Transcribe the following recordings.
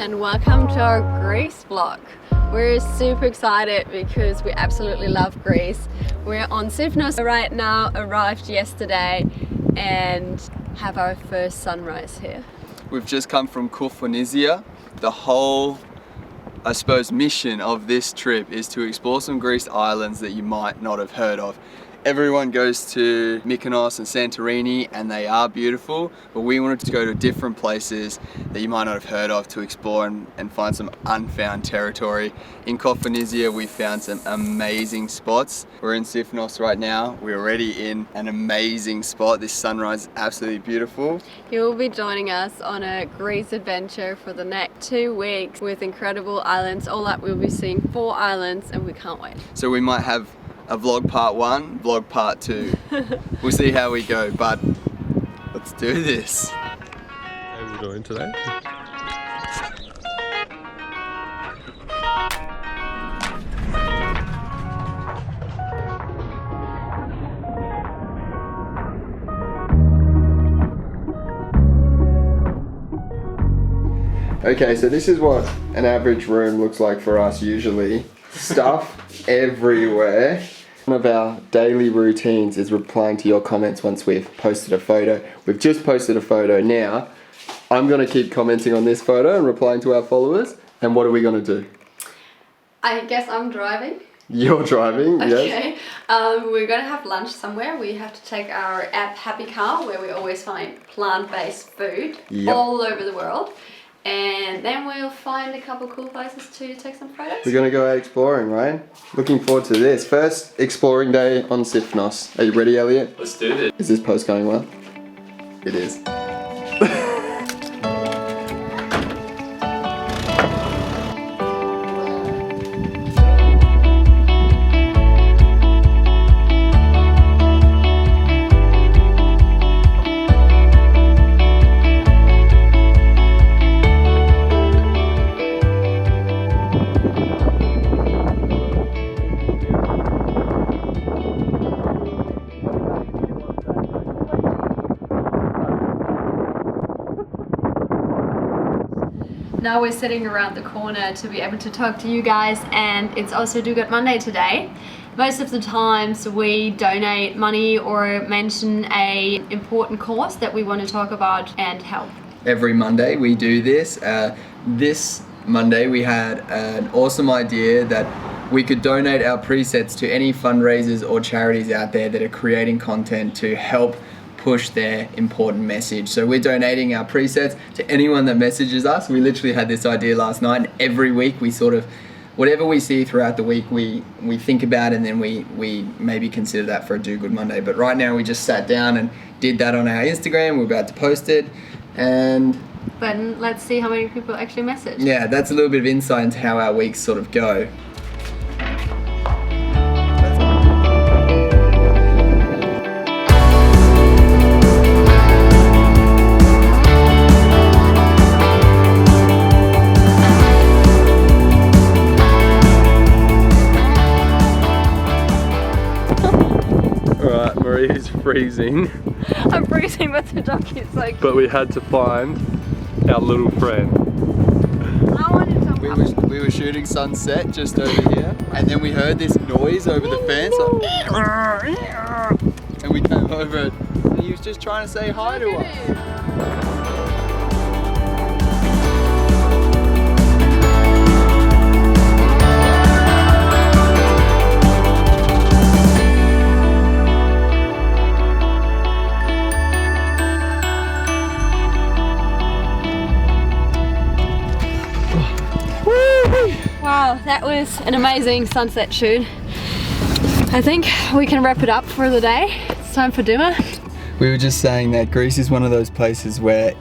and welcome to our Greece vlog. We're super excited because we absolutely love Greece. We're on Sifnos right now, arrived yesterday and have our first sunrise here. We've just come from Koufonisia. The whole, I suppose, mission of this trip is to explore some Greece islands that you might not have heard of. Everyone goes to Mykonos and Santorini and they are beautiful, but we wanted to go to different places that you might not have heard of to explore and find some unfound territory. In Koufonisia we found some amazing spots. We're in Sifnos right now. We're already in an amazing spot. This sunrise is absolutely beautiful. You will be joining us on a Greece adventure for the next 2 weeks with incredible islands. All that we'll be seeing 4 islands and we can't wait. So we might have a vlog part 1, vlog part 2. We'll see how we go, but let's do this. How are we doing today? Okay, so this is what an average room looks like for us usually. Stuff everywhere. One of our daily routines is replying to your comments once we've posted a photo. We've just posted a photo now. I'm going to keep commenting on this photo and replying to our followers. And what are we going to do? I guess I'm driving. You're driving, yes. Okay. We're going to have lunch somewhere. We have to take our app Happy Car where we always find plant-based food all over the world. And then we'll find a couple cool places to take some photos. We're gonna go out exploring, right? Looking forward to this. First exploring day on Sifnos. Are you ready, Elliot? Let's do this. Is this post going well? It is. Now we're sitting around the corner to be able to talk to you guys, and it's also Do Good Monday today. Most of the times we donate money or mention a important cause that we want to talk about and help. Every Monday we do this. This Monday we had an awesome idea that we could donate our presets to any fundraisers or charities out there that are creating content to help push their important message. So we're donating our presets to anyone that messages us. We literally had this idea last night, and every week we sort of, whatever we see throughout the week, we think about, and then we maybe consider that for a Do Good Monday. But right now we just sat down and did that on our Instagram. We're about to post it, and but let's see how many people actually message. yeah, that's a little bit of insight into how our weeks sort of go. Marie's freezing. I'm freezing, but the dog is like... But we had to find our little friend. I wanted to... We were shooting sunset just over here, and then we heard this noise over the fence, like, and we came over and he was just trying to say hi to us. Wow, that was an amazing sunset shoot. I think we can wrap it up for the day. It's time for dinner. We were just saying that Greece is one of those places where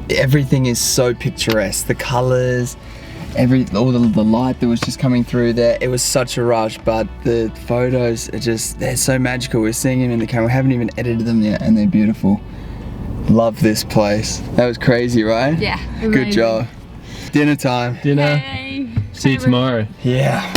everything is so picturesque. The colours, all the light that was just coming through there. It was such a rush, but the photos are just, they're so magical. We're seeing them in the camera. We haven't even edited them yet, and they're beautiful. Love this place. That was crazy, right? Yeah, amazing. Good job. Dinner time. Dinner. Hey. See you tomorrow. Yeah.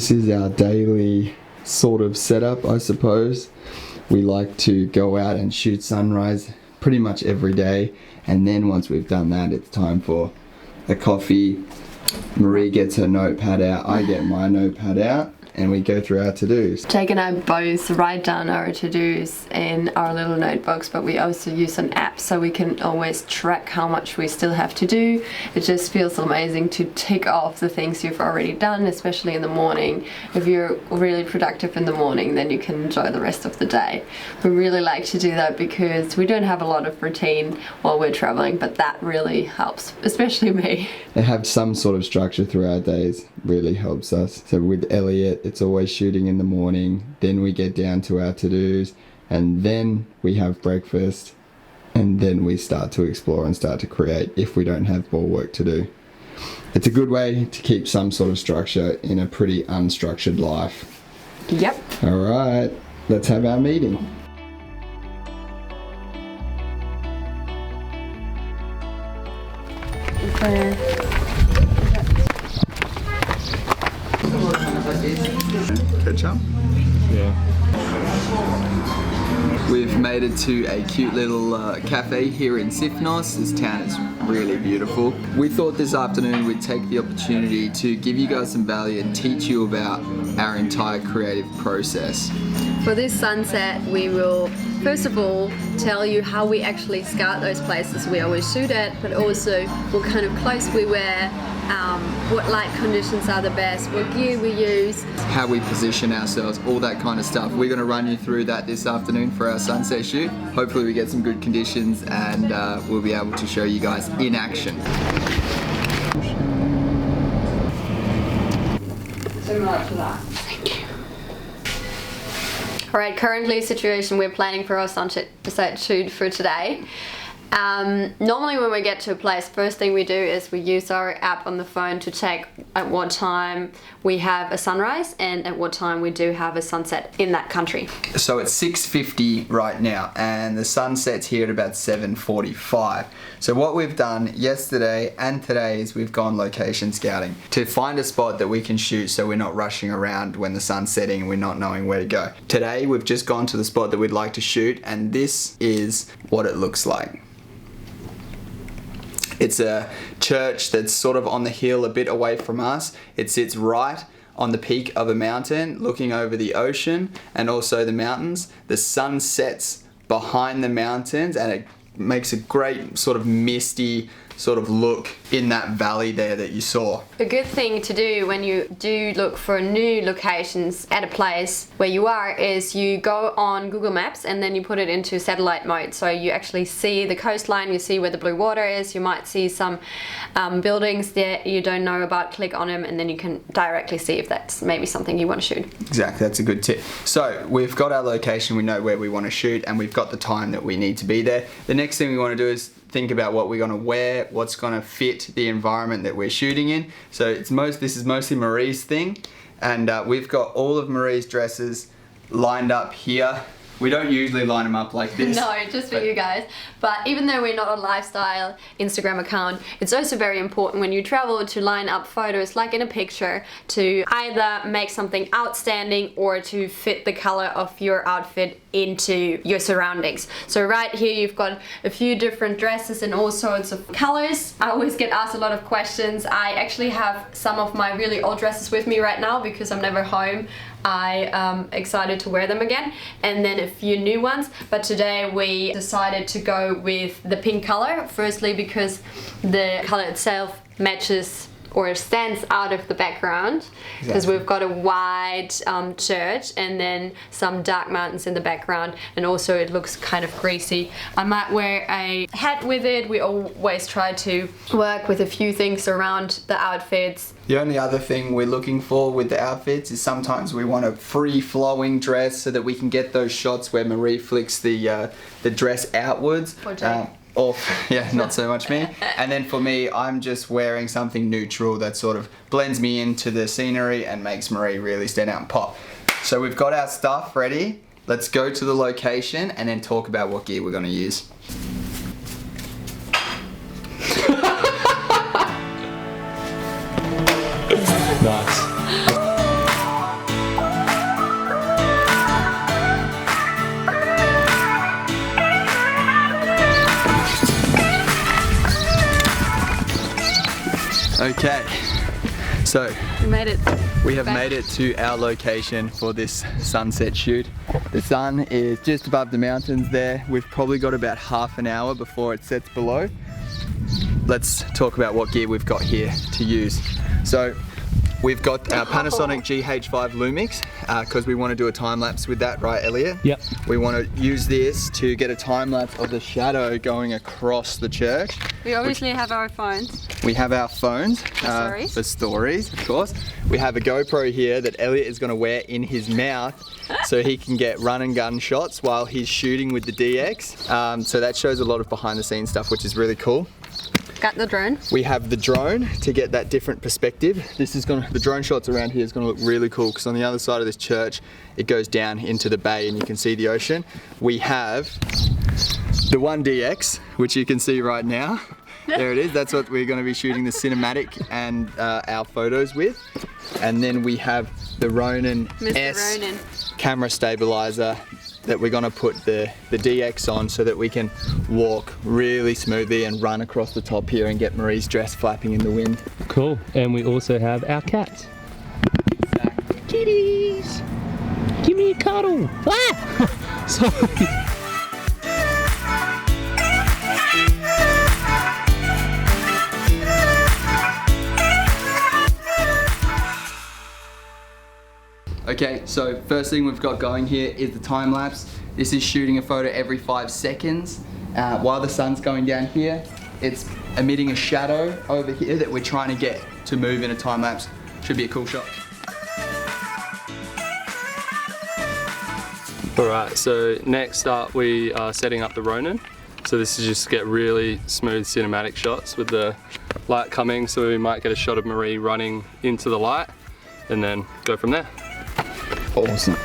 This is our daily sort of setup, I suppose. We like to go out and shoot sunrise pretty much every day, and then once we've done that, it's time for a coffee. Marie gets her notepad out, I get my notepad out, and we go through our to-dos. Jake and I both write down our to-dos in our little notebooks, but we also use an app so we can always track how much we still have to do. It just feels amazing to tick off the things you've already done, especially in the morning. If you're really productive in the morning, then you can enjoy the rest of the day. We really like to do that because we don't have a lot of routine while we're traveling, but that really helps, especially me. To have some sort of structure through our days really helps us. So with Elliot, it's always shooting in the morning, then we get down to our to-dos, and then we have breakfast, and then we start to explore and start to create if we don't have more work to do. It's a good way to keep some sort of structure in a pretty unstructured life. Yep. All right, let's have our meeting. Ketchup? Yeah. We've made it to a cute little cafe here in Sifnos. This town is really beautiful. We thought this afternoon we'd take the opportunity to give you guys some value and teach you about our entire creative process. For this sunset, we will first of all tell you how we actually scout those places we always shoot at, but also what kind of clothes we wear, what light conditions are the best, what gear we use, how we position ourselves, all that kind of stuff. We're going to run you through that this afternoon for our sunset shoot. Hopefully we get some good conditions and we'll be able to show you guys in action. Similar to that. Thank you. Alright, currently situation we're planning for our sunset shoot for today. Normally when we get to a place, first thing we do is we use our app on the phone to check at what time we have a sunrise and at what time we do have a sunset in that country. So it's 6:50 right now and the sun sets here at about 7:45. So what we've done yesterday and today is we've gone location scouting to find a spot that we can shoot so we're not rushing around when the sun's setting and we're not knowing where to go. Today we've just gone to the spot that we'd like to shoot, and this is what it looks like. It's a church that's sort of on the hill a bit away from us. It sits right on the peak of a mountain looking over the ocean and also the mountains. The sun sets behind the mountains and it makes a great sort of misty sort of look in that valley there that you saw. A good thing to do when you do look for new locations at a place where you are is you go on Google Maps and then you put it into satellite mode, so you actually see the coastline, you see where the blue water is, you might see some buildings that you don't know about, click on them and then you can directly see if that's maybe something you want to shoot. Exactly, that's a good tip. So we've got our location, we know where we want to shoot, and we've got the time that we need to be there. The next thing we want to do is think about what we're going to wear, what's going to fit the environment that we're shooting in. So this is mostly Marie's thing, and we've got all of Marie's dresses lined up here. We don't usually line them up like this. No, just for you guys. But even though we're not a lifestyle Instagram account, it's also very important when you travel to line up photos like in a picture to either make something outstanding or to fit the color of your outfit into your surroundings. So right here you've got a few different dresses in all sorts of colors. I always get asked a lot of questions. I actually have some of my really old dresses with me right now because I'm never home. I'm excited to wear them again, and then a few new ones, but today we decided to go with the pink color, firstly because the color itself matches or stands out of the background, because we've got a wide church and then some dark mountains in the background, and also it looks kind of greasy. I might wear a hat with it. We always try to work with a few things around the outfits. The only other thing we're looking for with the outfits is sometimes we want a free-flowing dress so that we can get those shots where Marie flicks the dress outwards. Yeah, not so much me. And then for me, I'm just wearing something neutral that sort of blends me into the scenery and makes Marie really stand out and pop. So we've got our stuff ready. Let's go to the location and then talk about what gear we're going to use. Nice. Okay, so We made it. we have Back. made it to our location for this sunset shoot. The sun is just above the mountains there. We've probably got about half an hour before it sets below. Let's talk about what gear we've got here to use. So we've got our Panasonic GH5 Lumix because we want to do a time lapse with that, right, Elliot? Yep. We want to use this to get a time lapse of the shadow going across the church. We obviously have our phones. We have our phones stories. for stories, of course. We have a GoPro here that Elliot is going to wear in his mouth so he can get run and gun shots while he's shooting with the DX. So that shows a lot of behind the scenes stuff, which is really cool. Got the drone. We have the drone to get that different perspective. The drone shots around here is going to look really cool because on the other side of this church, it goes down into the bay and you can see the ocean. We have the 1DX, which you can see right now. There it is. That's what we're going to be shooting the cinematic and our photos with. And then we have the Ronin Mr. S Ronin. camera stabilizer that we're going to put the DX on so that we can walk really smoothly and run across the top here and get Marie's dress flapping in the wind. Cool. And we also have our cats. Kitties! Give me a cuddle! Ah! Sorry. Okay, so first thing we've got going here is the time lapse. This is shooting a photo every 5 seconds. While the sun's going down here, it's emitting a shadow over here that we're trying to get to move in a time lapse. Should be a cool shot. Alright, so next up we are setting up the Ronin. So this is just to get really smooth cinematic shots with the light coming, so we might get a shot of Marie running into the light and then go from there. Awesome.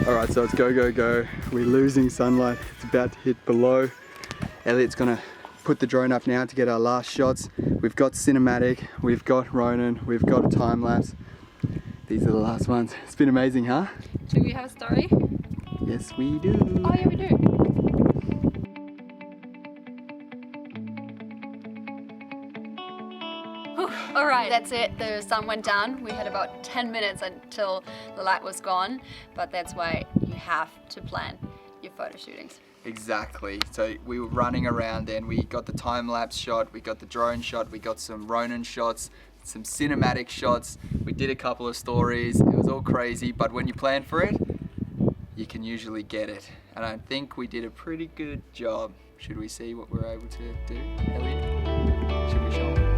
Alright, so it's go, go, go. We're losing sunlight. It's about to hit below. Elliot's gonna put the drone up now to get our last shots. We've got cinematic, we've got Ronin, we've got a time lapse. These are the last ones. It's been amazing, huh? Do we have a story? Yes, we do. Oh yeah, we do. All right, that's it. The sun went down. We had about 10 minutes until the light was gone, but that's why you have to plan your photo shootings. Exactly. So we were running around then. We got the time lapse shot, we got the drone shot, we got some Ronin shots, some cinematic shots. We did a couple of stories. It was all crazy, but when you plan for it, you can usually get it. And I think we did a pretty good job. Should we see what we're able to do, Elliot? Should we show them?